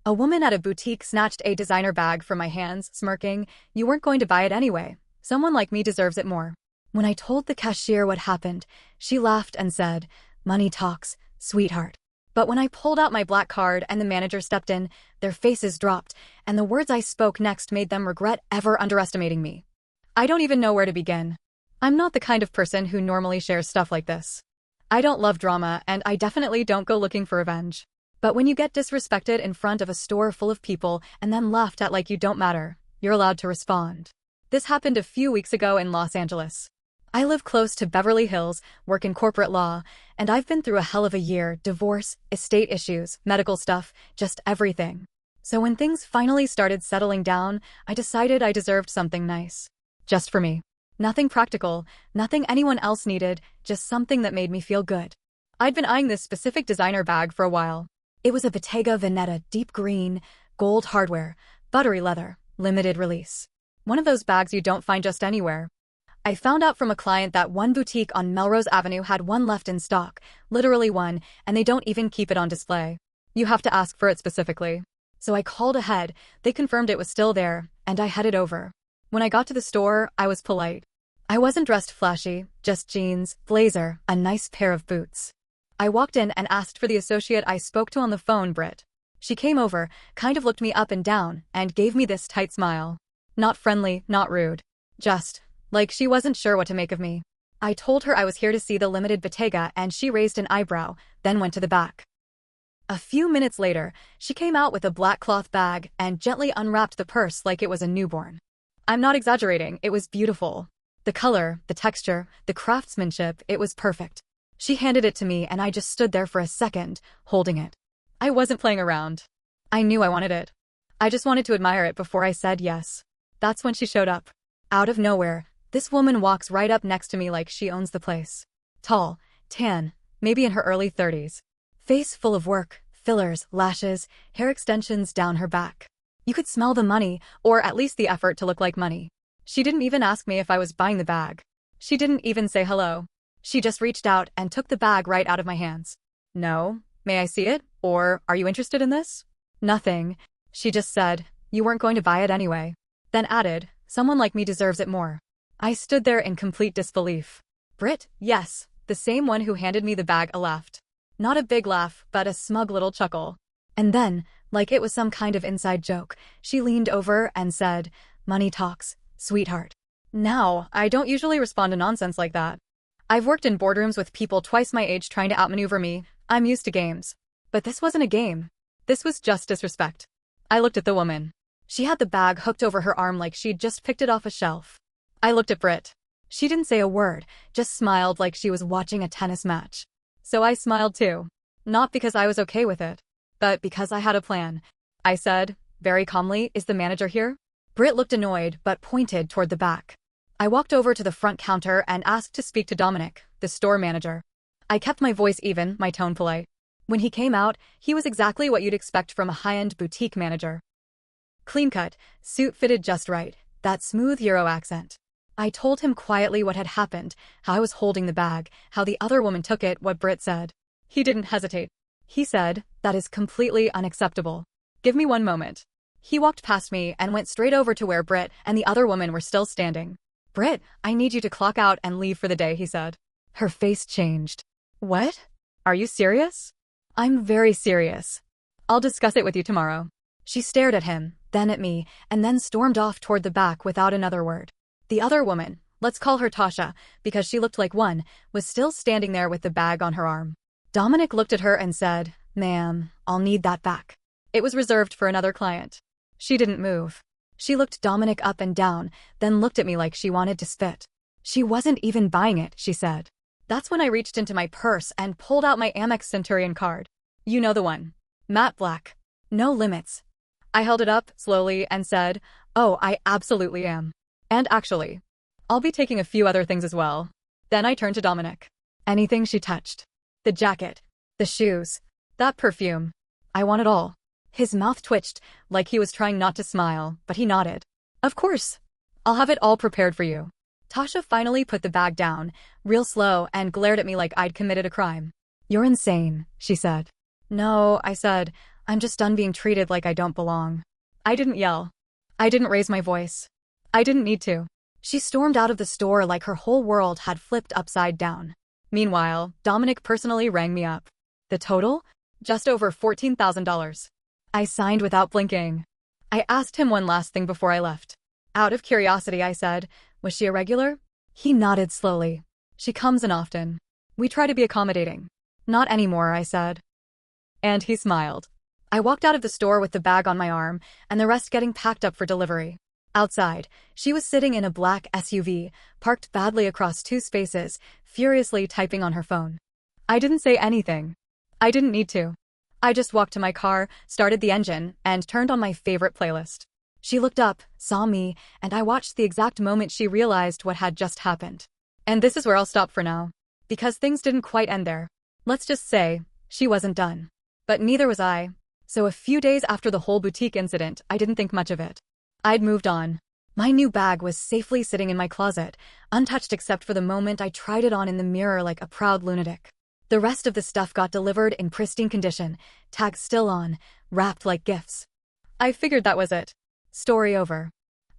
A woman at a boutique snatched a designer bag from my hands, smirking. You weren't going to buy it anyway. Someone like me deserves it more. When I told the cashier what happened, she laughed and said, "Money talks, sweetheart." But when I pulled out my black card and the manager stepped in, their faces dropped, and the words I spoke next made them regret ever underestimating me. I don't even know where to begin. I'm not the kind of person who normally shares stuff like this. I don't love drama, and I definitely don't go looking for revenge. But when you get disrespected in front of a store full of people and then laughed at like you don't matter, you're allowed to respond. This happened a few weeks ago in Los Angeles. I live close to Beverly Hills, work in corporate law, and I've been through a hell of a year: divorce, estate issues, medical stuff, just everything. So when things finally started settling down, I decided I deserved something nice. Just for me. Nothing practical, nothing anyone else needed, just something that made me feel good. I'd been eyeing this specific designer bag for a while. It was a Bottega Veneta deep green, gold hardware, buttery leather, limited release. One of those bags you don't find just anywhere. I found out from a client that one boutique on Melrose Avenue had one left in stock, literally one, and they don't even keep it on display. You have to ask for it specifically. So I called ahead, they confirmed it was still there, and I headed over. When I got to the store, I was polite. I wasn't dressed flashy, just jeans, blazer, a nice pair of boots. I walked in and asked for the associate I spoke to on the phone, Britt. She came over, kind of looked me up and down, and gave me this tight smile. Not friendly, not rude. Just, like she wasn't sure what to make of me. I told her I was here to see the limited Bottega, and she raised an eyebrow, then went to the back. A few minutes later, she came out with a black cloth bag and gently unwrapped the purse like it was a newborn. I'm not exaggerating, it was beautiful. The color, the texture, the craftsmanship, it was perfect. She handed it to me and I just stood there for a second, holding it. I wasn't playing around. I knew I wanted it. I just wanted to admire it before I said yes. That's when she showed up. Out of nowhere, this woman walks right up next to me like she owns the place. Tall, tan, maybe in her early 30s. Face full of work, fillers, lashes, hair extensions down her back. You could smell the money, or at least the effort to look like money. She didn't even ask me if I was buying the bag. She didn't even say hello. She just reached out and took the bag right out of my hands. "No, may I see it? Or, are you interested in this?" "Nothing." She just said, "You weren't going to buy it anyway." Then added, "Someone like me deserves it more." I stood there in complete disbelief. Britt, yes, the same one who handed me the bag, laughed. Not a big laugh, but a smug little chuckle. And then, like it was some kind of inside joke, she leaned over and said, "Money talks, sweetheart." Now, I don't usually respond to nonsense like that. I've worked in boardrooms with people twice my age trying to outmaneuver me. I'm used to games. But this wasn't a game. This was just disrespect. I looked at the woman. She had the bag hooked over her arm like she'd just picked it off a shelf. I looked at Britt. She didn't say a word, just smiled like she was watching a tennis match. So I smiled too. Not because I was okay with it, but because I had a plan. I said, very calmly, "Is the manager here?" Britt looked annoyed but pointed toward the back. I walked over to the front counter and asked to speak to Dominic, the store manager. I kept my voice even, my tone polite. When he came out, he was exactly what you'd expect from a high-end boutique manager. Clean-cut, suit fitted just right, that smooth Euro accent. I told him quietly what had happened, how I was holding the bag, how the other woman took it, what Britt said. He didn't hesitate. He said, "That is completely unacceptable. Give me one moment." He walked past me and went straight over to where Britt and the other woman were still standing. "Britt, I need you to clock out and leave for the day," he said. Her face changed. "What? Are you serious?" "I'm very serious. I'll discuss it with you tomorrow." She stared at him, then at me, and then stormed off toward the back without another word. The other woman, let's call her Tasha, because she looked like one, was still standing there with the bag on her arm. Dominic looked at her and said, "Ma'am, I'll need that back." It was reserved for another client. She didn't move. She looked Dominic up and down, then looked at me like she wanted to spit. She wasn't even buying it, she said. That's when I reached into my purse and pulled out my Amex Centurion card. You know the one. Matte black. No limits. I held it up, slowly, and said, "Oh, I absolutely am. And actually, I'll be taking a few other things as well." Then I turned to Dominic. Anything she touched. The jacket. The shoes. That perfume. I want it all. His mouth twitched, like he was trying not to smile, but he nodded. "Of course. I'll have it all prepared for you." Tasha finally put the bag down, real slow, and glared at me like I'd committed a crime. "You're insane," she said. "No," I said. I'm just done being treated like I don't belong. I didn't yell. I didn't raise my voice. I didn't need to. She stormed out of the store like her whole world had flipped upside down. Meanwhile, Dominic personally rang me up. The total? Just over $14,000. I signed without blinking. I asked him one last thing before I left. Out of curiosity, I said, was she a regular? He nodded slowly. She comes in often. We try to be accommodating. Not anymore, I said. And he smiled. I walked out of the store with the bag on my arm and the rest getting packed up for delivery. Outside, she was sitting in a black SUV, parked badly across two spaces, furiously typing on her phone. I didn't say anything. I didn't need to. I just walked to my car, started the engine, and turned on my favorite playlist. She looked up, saw me, and I watched the exact moment she realized what had just happened. And this is where I'll stop for now. Because things didn't quite end there. Let's just say, she wasn't done. But neither was I. So a few days after the whole boutique incident, I didn't think much of it. I'd moved on. My new bag was safely sitting in my closet, untouched except for the moment I tried it on in the mirror like a proud lunatic. The rest of the stuff got delivered in pristine condition, tags still on, wrapped like gifts. I figured that was it. Story over.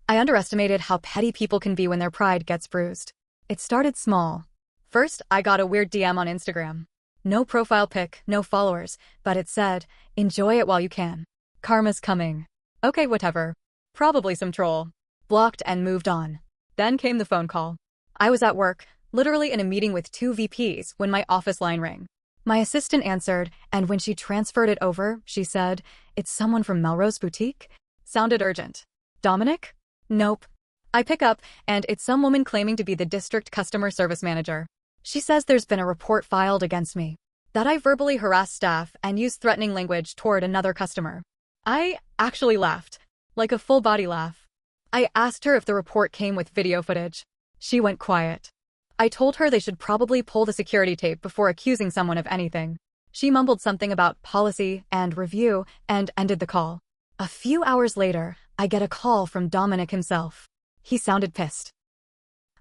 I underestimated how petty people can be when their pride gets bruised. It started small. First, I got a weird DM on Instagram. No profile pic, no followers, but it said, enjoy it while you can. Karma's coming. Okay, whatever. Probably some troll. Blocked and moved on. Then came the phone call. I was at work, literally in a meeting with two VPs when my office line rang. My assistant answered, and when she transferred it over, she said, it's someone from Melrose Boutique? Sounded urgent. Dominic? Nope. I pick up, and it's some woman claiming to be the district customer service manager. She says there's been a report filed against me. That I verbally harassed staff and used threatening language toward another customer. I actually laughed. Like a full body laugh. I asked her if the report came with video footage. She went quiet. I told her they should probably pull the security tape before accusing someone of anything. She mumbled something about policy and review and ended the call. A few hours later, I get a call from Dominic himself. He sounded pissed.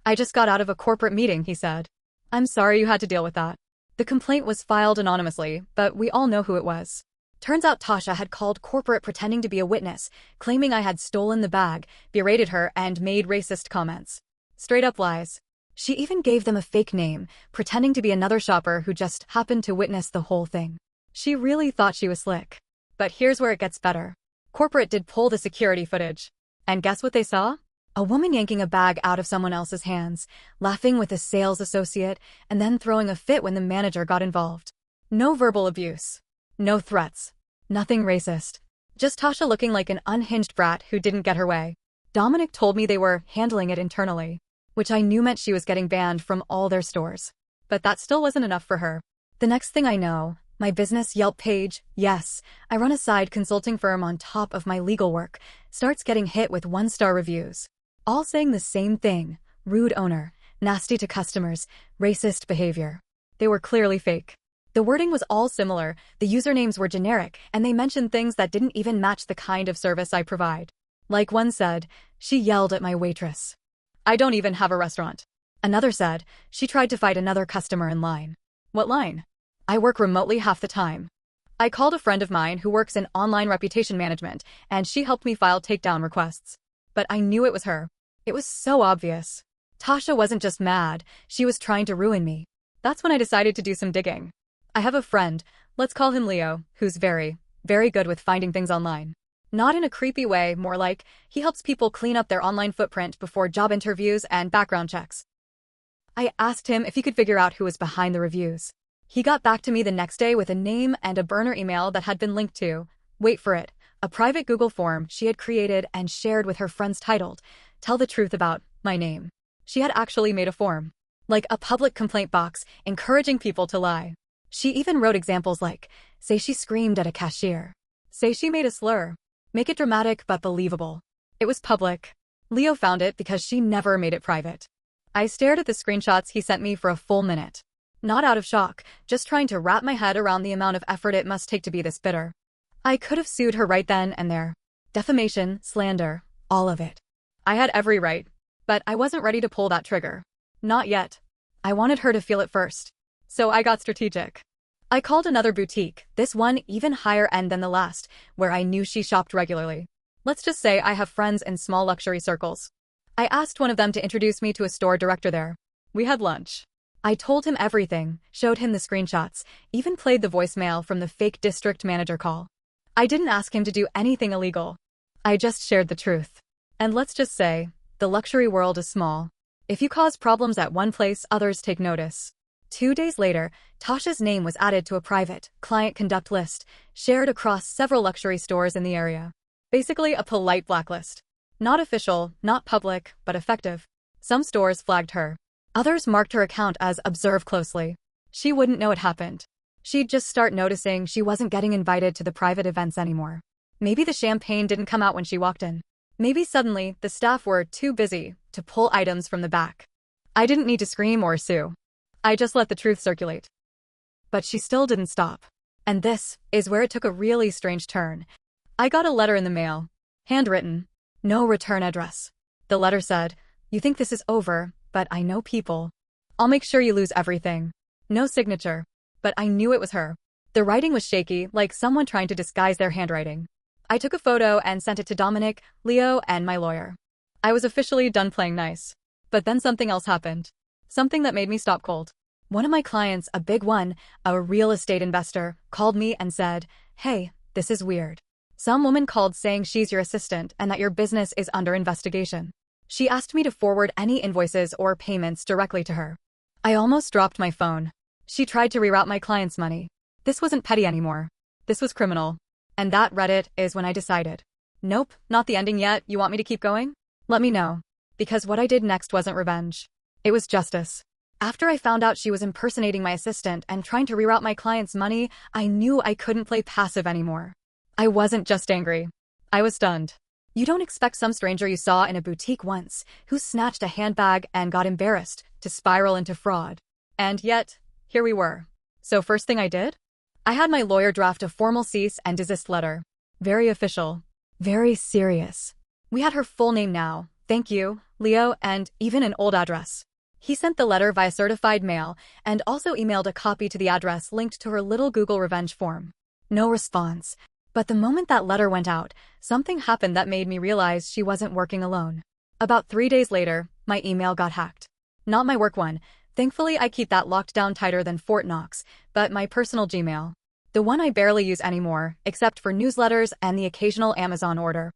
I just got out of a corporate meeting, he said. I'm sorry you had to deal with that. The complaint was filed anonymously, but we all know who it was. Turns out Tasha had called corporate pretending to be a witness, claiming I had stolen the bag, berated her, and made racist comments. Straight up lies. She even gave them a fake name, pretending to be another shopper who just happened to witness the whole thing. She really thought she was slick. But here's where it gets better. Corporate did pull the security footage. And guess what they saw? A woman yanking a bag out of someone else's hands, laughing with a sales associate, and then throwing a fit when the manager got involved. No verbal abuse. No threats. Nothing racist. Just Tasha looking like an unhinged brat who didn't get her way. Dominic told me they were handling it internally, which I knew meant she was getting banned from all their stores. But that still wasn't enough for her. The next thing I know, my business Yelp page, yes, I run a side consulting firm on top of my legal work, starts getting hit with 1-star reviews. All saying the same thing: rude owner, nasty to customers, racist behavior. They were clearly fake. The wording was all similar, the usernames were generic, and they mentioned things that didn't even match the kind of service I provide. Like one said, she yelled at my waitress. I don't even have a restaurant. Another said, she tried to fight another customer in line. What line? I work remotely half the time. I called a friend of mine who works in online reputation management, and she helped me file takedown requests. But I knew it was her. It was so obvious. Tasha wasn't just mad, she was trying to ruin me. That's when I decided to do some digging. I have a friend, let's call him Leo, who's very, very good with finding things online. Not in a creepy way, more like, he helps people clean up their online footprint before job interviews and background checks. I asked him if he could figure out who was behind the reviews. He got back to me the next day with a name and a burner email that had been linked to, wait for it, a private Google form she had created and shared with her friends titled, Tell the Truth About My Name. She had actually made a form, like a public complaint box, encouraging people to lie. She even wrote examples like, say she screamed at a cashier. Say she made a slur. Make it dramatic but believable. It was public. Leo found it because she never made it private. I stared at the screenshots he sent me for a full minute. Not out of shock, just trying to wrap my head around the amount of effort it must take to be this bitter. I could have sued her right then and there. Defamation, slander, all of it. I had every right. But I wasn't ready to pull that trigger. Not yet. I wanted her to feel it first. So I got strategic. I called another boutique, this one even higher end than the last, where I knew she shopped regularly. Let's just say I have friends in small luxury circles. I asked one of them to introduce me to a store director there. We had lunch. I told him everything, showed him the screenshots, even played the voicemail from the fake district manager call. I didn't ask him to do anything illegal. I just shared the truth. And let's just say, the luxury world is small. If you cause problems at one place, others take notice. 2 days later, Tasha's name was added to a private, client conduct list, shared across several luxury stores in the area. Basically a polite blacklist. Not official, not public, but effective. Some stores flagged her. Others marked her account as observe closely. She wouldn't know it happened. She'd just start noticing she wasn't getting invited to the private events anymore. Maybe the champagne didn't come out when she walked in. Maybe suddenly, the staff were too busy to pull items from the back. I didn't need to scream or sue. I just let the truth circulate. But she still didn't stop. And this is where it took a really strange turn. I got a letter in the mail. Handwritten. No return address. The letter said, "You think this is over, but I know people. I'll make sure you lose everything." No signature. But I knew it was her. The writing was shaky, like someone trying to disguise their handwriting. I took a photo and sent it to Dominic, Leo, and my lawyer. I was officially done playing nice. But then something else happened. Something that made me stop cold. One of my clients, a big one, a real estate investor, called me and said, "Hey, this is weird. Some woman called saying she's your assistant and that your business is under investigation. She asked me to forward any invoices or payments directly to her." I almost dropped my phone. She tried to reroute my client's money. This wasn't petty anymore. This was criminal. And that Reddit is when I decided. Nope, not the ending yet. You want me to keep going? Let me know. Because what I did next wasn't revenge. It was justice. After I found out she was impersonating my assistant and trying to reroute my client's money, I knew I couldn't play passive anymore. I wasn't just angry. I was stunned. You don't expect some stranger you saw in a boutique once, who snatched a handbag and got embarrassed, to spiral into fraud. And yet, here we were. So first thing I did? I had my lawyer draft a formal cease and desist letter. Very official. Very serious. We had her full name now, thank you, Leo, and even an old address. He sent the letter via certified mail and also emailed a copy to the address linked to her little Google revenge form. No response. But the moment that letter went out, something happened that made me realize she wasn't working alone. About 3 days later, my email got hacked. Not my work one. Thankfully, I keep that locked down tighter than Fort Knox, but my personal Gmail. The one I barely use anymore, except for newsletters and the occasional Amazon order.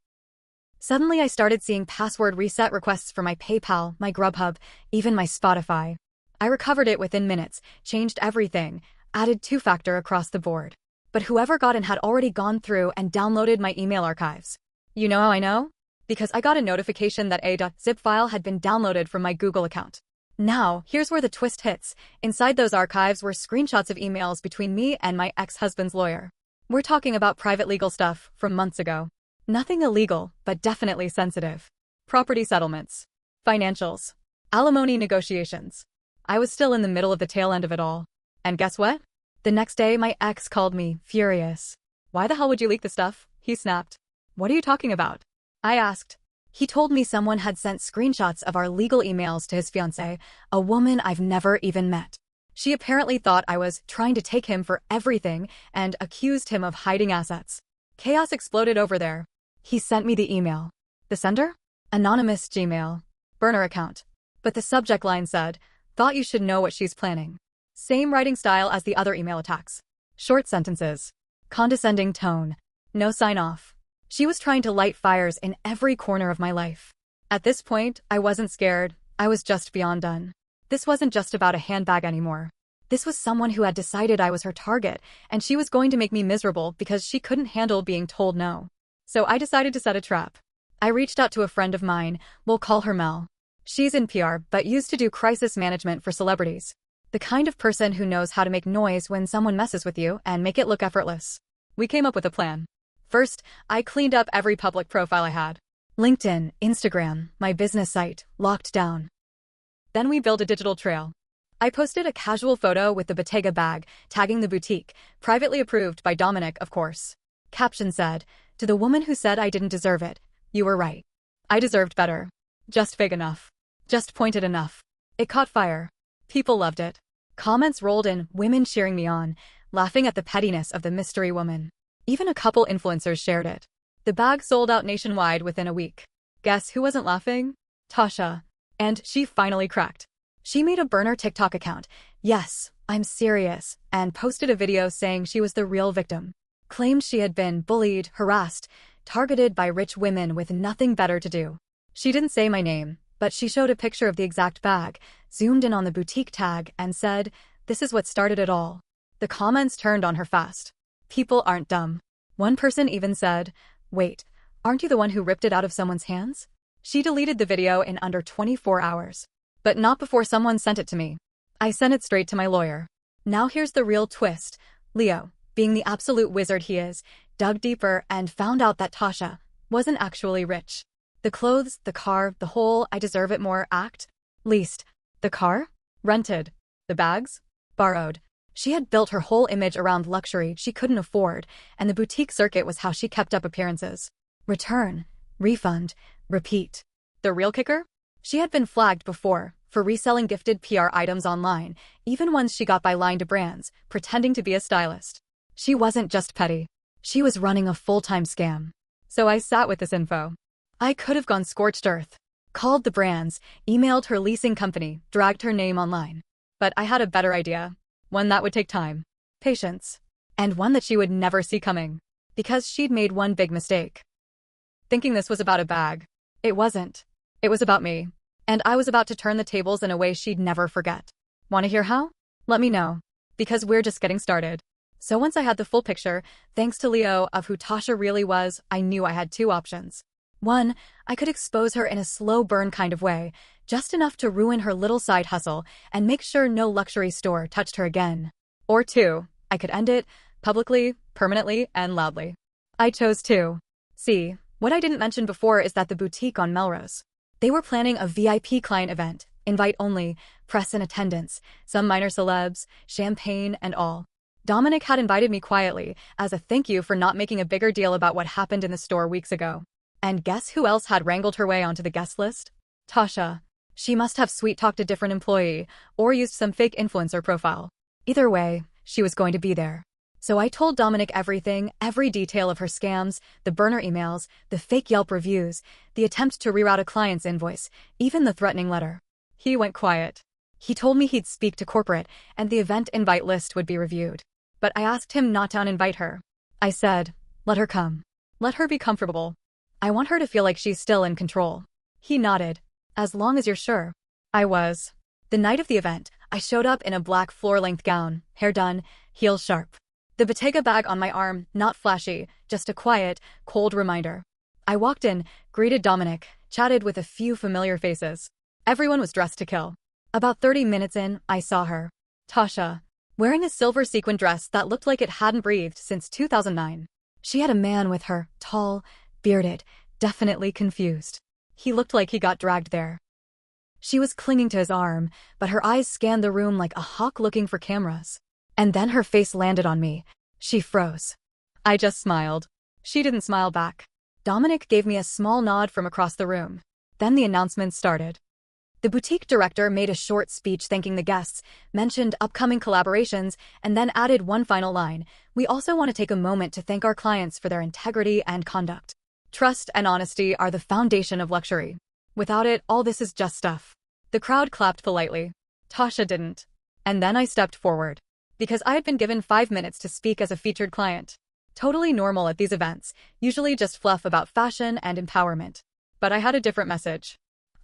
Suddenly I started seeing password reset requests for my PayPal, my Grubhub, even my Spotify. I recovered it within minutes, changed everything, added two-factor across the board. But whoever got in had already gone through and downloaded my email archives. You know how I know? Because I got a notification that a .zip file had been downloaded from my Google account. Now, here's where the twist hits. Inside those archives were screenshots of emails between me and my ex-husband's lawyer. We're talking about private legal stuff from months ago. Nothing illegal, but definitely sensitive. Property settlements. Financials. Alimony negotiations. I was still in the middle of the tail end of it all. And guess what? The next day, my ex called me, furious. "Why the hell would you leak the stuff?" he snapped. "What are you talking about?" I asked. He told me someone had sent screenshots of our legal emails to his fiancée, a woman I've never even met. She apparently thought I was trying to take him for everything and accused him of hiding assets. Chaos exploded over there. He sent me the email. The sender? Anonymous Gmail. Burner account. But the subject line said, "Thought you should know what she's planning." Same writing style as the other email attacks. Short sentences. Condescending tone. No sign-off. She was trying to light fires in every corner of my life. At this point, I wasn't scared. I was just beyond done. This wasn't just about a handbag anymore. This was someone who had decided I was her target, and she was going to make me miserable because she couldn't handle being told no. So I decided to set a trap. I reached out to a friend of mine, we'll call her Mel. She's in PR, but used to do crisis management for celebrities. The kind of person who knows how to make noise when someone messes with you and make it look effortless. We came up with a plan. First, I cleaned up every public profile I had. LinkedIn, Instagram, my business site, locked down. Then we built a digital trail. I posted a casual photo with the Bottega bag, tagging the boutique, privately approved by Dominic, of course. Caption said, "To the woman who said I didn't deserve it, you were right. I deserved better. Just big enough. Just pointed enough." It caught fire. People loved it. Comments rolled in, women cheering me on. laughing at the pettiness of the mystery woman. Even a couple influencers shared it. The bag sold out nationwide within a week. Guess who wasn't laughing? Tasha. And she finally cracked. She made a burner TikTok account. Yes, I'm serious, and posted a video saying she was the real victim. Claimed she had been bullied, harassed, targeted by rich women with nothing better to do. She didn't say my name, but she showed a picture of the exact bag, zoomed in on the boutique tag, and said, "This is what started it all." The comments turned on her fast. People aren't dumb. One person even said, "Wait, aren't you the one who ripped it out of someone's hands?" She deleted the video in under 24 hours. But not before someone sent it to me. I sent it straight to my lawyer. Now here's the real twist. Leo, being the absolute wizard he is, dug deeper and found out that Tasha wasn't actually rich. The clothes, the car, the whole "I deserve it more" act. Leased. The car? Rented. The bags? Borrowed. She had built her whole image around luxury she couldn't afford, and the boutique circuit was how she kept up appearances. Return. Refund. Repeat. The real kicker? She had been flagged before for reselling gifted PR items online, even ones she got by lying to brands, pretending to be a stylist. She wasn't just petty. She was running a full-time scam. So I sat with this info. I could have gone scorched earth, called the brands, emailed her leasing company, dragged her name online. But I had a better idea. One that would take time, patience, and one that she would never see coming. Because she'd made one big mistake. Thinking this was about a bag. It wasn't. It was about me. And I was about to turn the tables in a way she'd never forget. Want to hear how? Let me know. Because we're just getting started. So once I had the full picture, thanks to Leo, of who Tasha really was, I knew I had two options. One, I could expose her in a slow burn kind of way, just enough to ruin her little side hustle and make sure no luxury store touched her again. Or two, I could end it, publicly, permanently, and loudly. I chose two. See, what I didn't mention before is that the boutique on Melrose. They were planning a VIP client event, invite only, press in attendance, some minor celebs, champagne, and all. Dominic had invited me quietly, as a thank you for not making a bigger deal about what happened in the store weeks ago. And guess who else had wrangled her way onto the guest list? Tasha. She must have sweet-talked a different employee, or used some fake influencer profile. Either way, she was going to be there. So I told Dominic everything, every detail of her scams, the burner emails, the fake Yelp reviews, the attempt to reroute a client's invoice, even the threatening letter. He went quiet. He told me he'd speak to corporate, and the event invite list would be reviewed. But I asked him not to uninvite her. I said, let her come. Let her be comfortable. I want her to feel like she's still in control. He nodded. As long as you're sure. I was. The night of the event, I showed up in a black floor-length gown, hair done, heels sharp. The Bottega bag on my arm, not flashy, just a quiet, cold reminder. I walked in, greeted Dominic, chatted with a few familiar faces. Everyone was dressed to kill. About 30 minutes in, I saw her. Tasha. Wearing a silver sequin dress that looked like it hadn't breathed since 2009. She had a man with her, tall, bearded, definitely confused. He looked like he got dragged there. She was clinging to his arm, but her eyes scanned the room like a hawk looking for cameras. And then her face landed on me. She froze. I just smiled. She didn't smile back. Dominic gave me a small nod from across the room. Then the announcements started. The boutique director made a short speech thanking the guests, mentioned upcoming collaborations, and then added one final line. We also want to take a moment to thank our clients for their integrity and conduct. Trust and honesty are the foundation of luxury. Without it, all this is just stuff. The crowd clapped politely. Tasha didn't. And then I stepped forward. Because I had been given 5 minutes to speak as a featured client. Totally normal at these events, usually just fluff about fashion and empowerment. But I had a different message.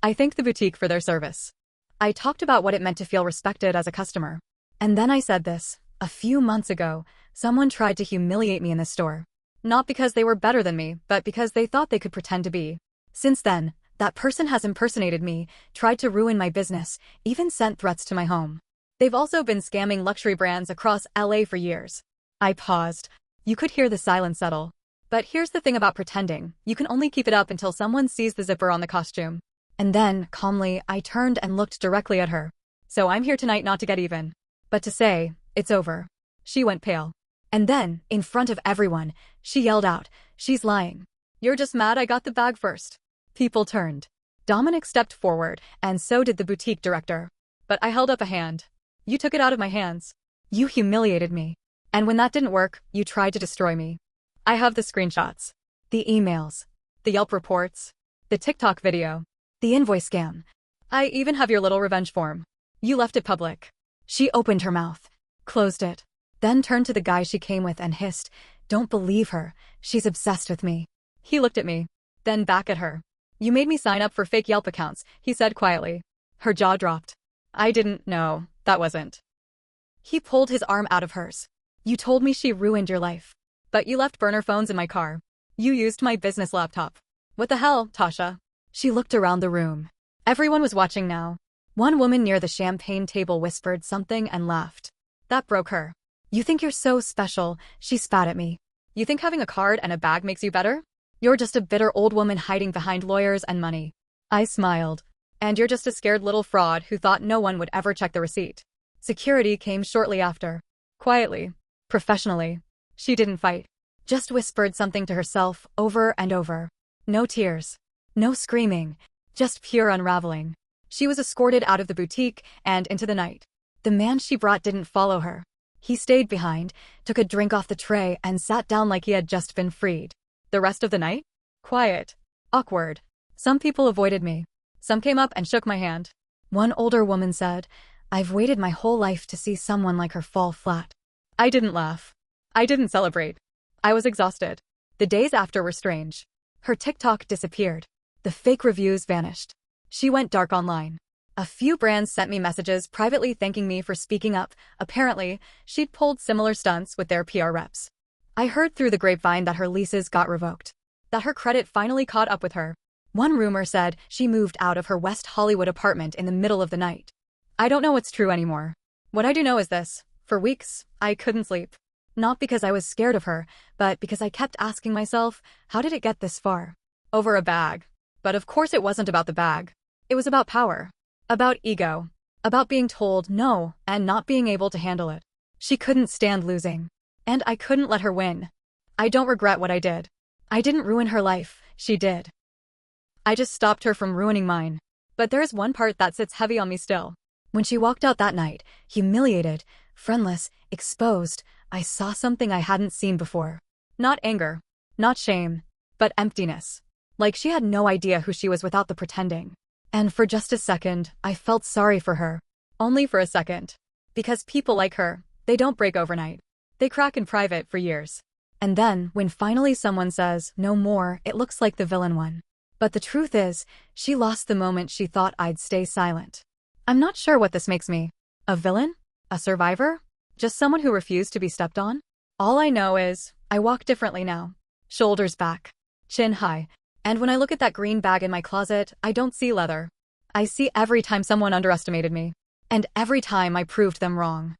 I thanked the boutique for their service. I talked about what it meant to feel respected as a customer. And then I said this. A few months ago, someone tried to humiliate me in the store. Not because they were better than me, but because they thought they could pretend to be. Since then, that person has impersonated me, tried to ruin my business, even sent threats to my home. They've also been scamming luxury brands across LA for years. I paused. You could hear the silence settle. But here's the thing about pretending. You can only keep it up until someone sees the zipper on the costume. And then, calmly, I turned and looked directly at her. So I'm here tonight not to get even, but to say, it's over. She went pale. And then, in front of everyone, she yelled out, she's lying. You're just mad I got the bag first. People turned. Dominic stepped forward, and so did the boutique director. But I held up a hand. You took it out of my hands. You humiliated me. And when that didn't work, you tried to destroy me. I have the screenshots, the emails, the Yelp reports, the TikTok video, the invoice scam. I even have your little revenge form. You left it public. She opened her mouth, closed it, then turned to the guy she came with and hissed, "Don't believe her. She's obsessed with me." He looked at me, then back at her. "You made me sign up for fake Yelp accounts," he said quietly. Her jaw dropped. "I didn't know. That wasn't." He pulled his arm out of hers. "You told me she ruined your life. But you left burner phones in my car. You used my business laptop. What the hell, Tasha?" She looked around the room. Everyone was watching now. One woman near the champagne table whispered something and laughed. That broke her. "You think you're so special," she spat at me. "You think having a card and a bag makes you better? You're just a bitter old woman hiding behind lawyers and money." I smiled. "And you're just a scared little fraud who thought no one would ever check the receipt." Security came shortly after. Quietly, professionally. She didn't fight. Just whispered something to herself over and over. No tears. No screaming. Just pure unraveling. She was escorted out of the boutique and into the night. The man she brought didn't follow her. He stayed behind, took a drink off the tray, and sat down like he had just been freed. The rest of the night? Quiet. Awkward. Some people avoided me. Some came up and shook my hand. One older woman said, "I've waited my whole life to see someone like her fall flat." I didn't laugh. I didn't celebrate. I was exhausted. The days after were strange. Her TikTok disappeared. The fake reviews vanished. She went dark online. A few brands sent me messages privately thanking me for speaking up. Apparently, she'd pulled similar stunts with their PR reps. I heard through the grapevine that her leases got revoked. That her credit finally caught up with her. One rumor said she moved out of her West Hollywood apartment in the middle of the night. I don't know what's true anymore. What I do know is this. For weeks, I couldn't sleep. Not because I was scared of her, but because I kept asking myself, how did it get this far? Over a bag. But of course it wasn't about the bag. It was about power. About ego. About being told no and not being able to handle it. She couldn't stand losing. And I couldn't let her win. I don't regret what I did. I didn't ruin her life, she did. I just stopped her from ruining mine. But there is one part that sits heavy on me still. When she walked out that night, humiliated, friendless, exposed, I saw something I hadn't seen before. Not anger. Not shame. But emptiness. Like she had no idea who she was without the pretending. And for just a second, I felt sorry for her. Only for a second. Because people like her, they don't break overnight. They crack in private for years. And then, when finally someone says, "No more," it looks like the villain won. But the truth is, she lost the moment she thought I'd stay silent. I'm not sure what this makes me. A villain? A survivor? Just someone who refused to be stepped on? All I know is, I walk differently now. Shoulders back. Chin high. And when I look at that green bag in my closet, I don't see leather. I see every time someone underestimated me. And every time I proved them wrong.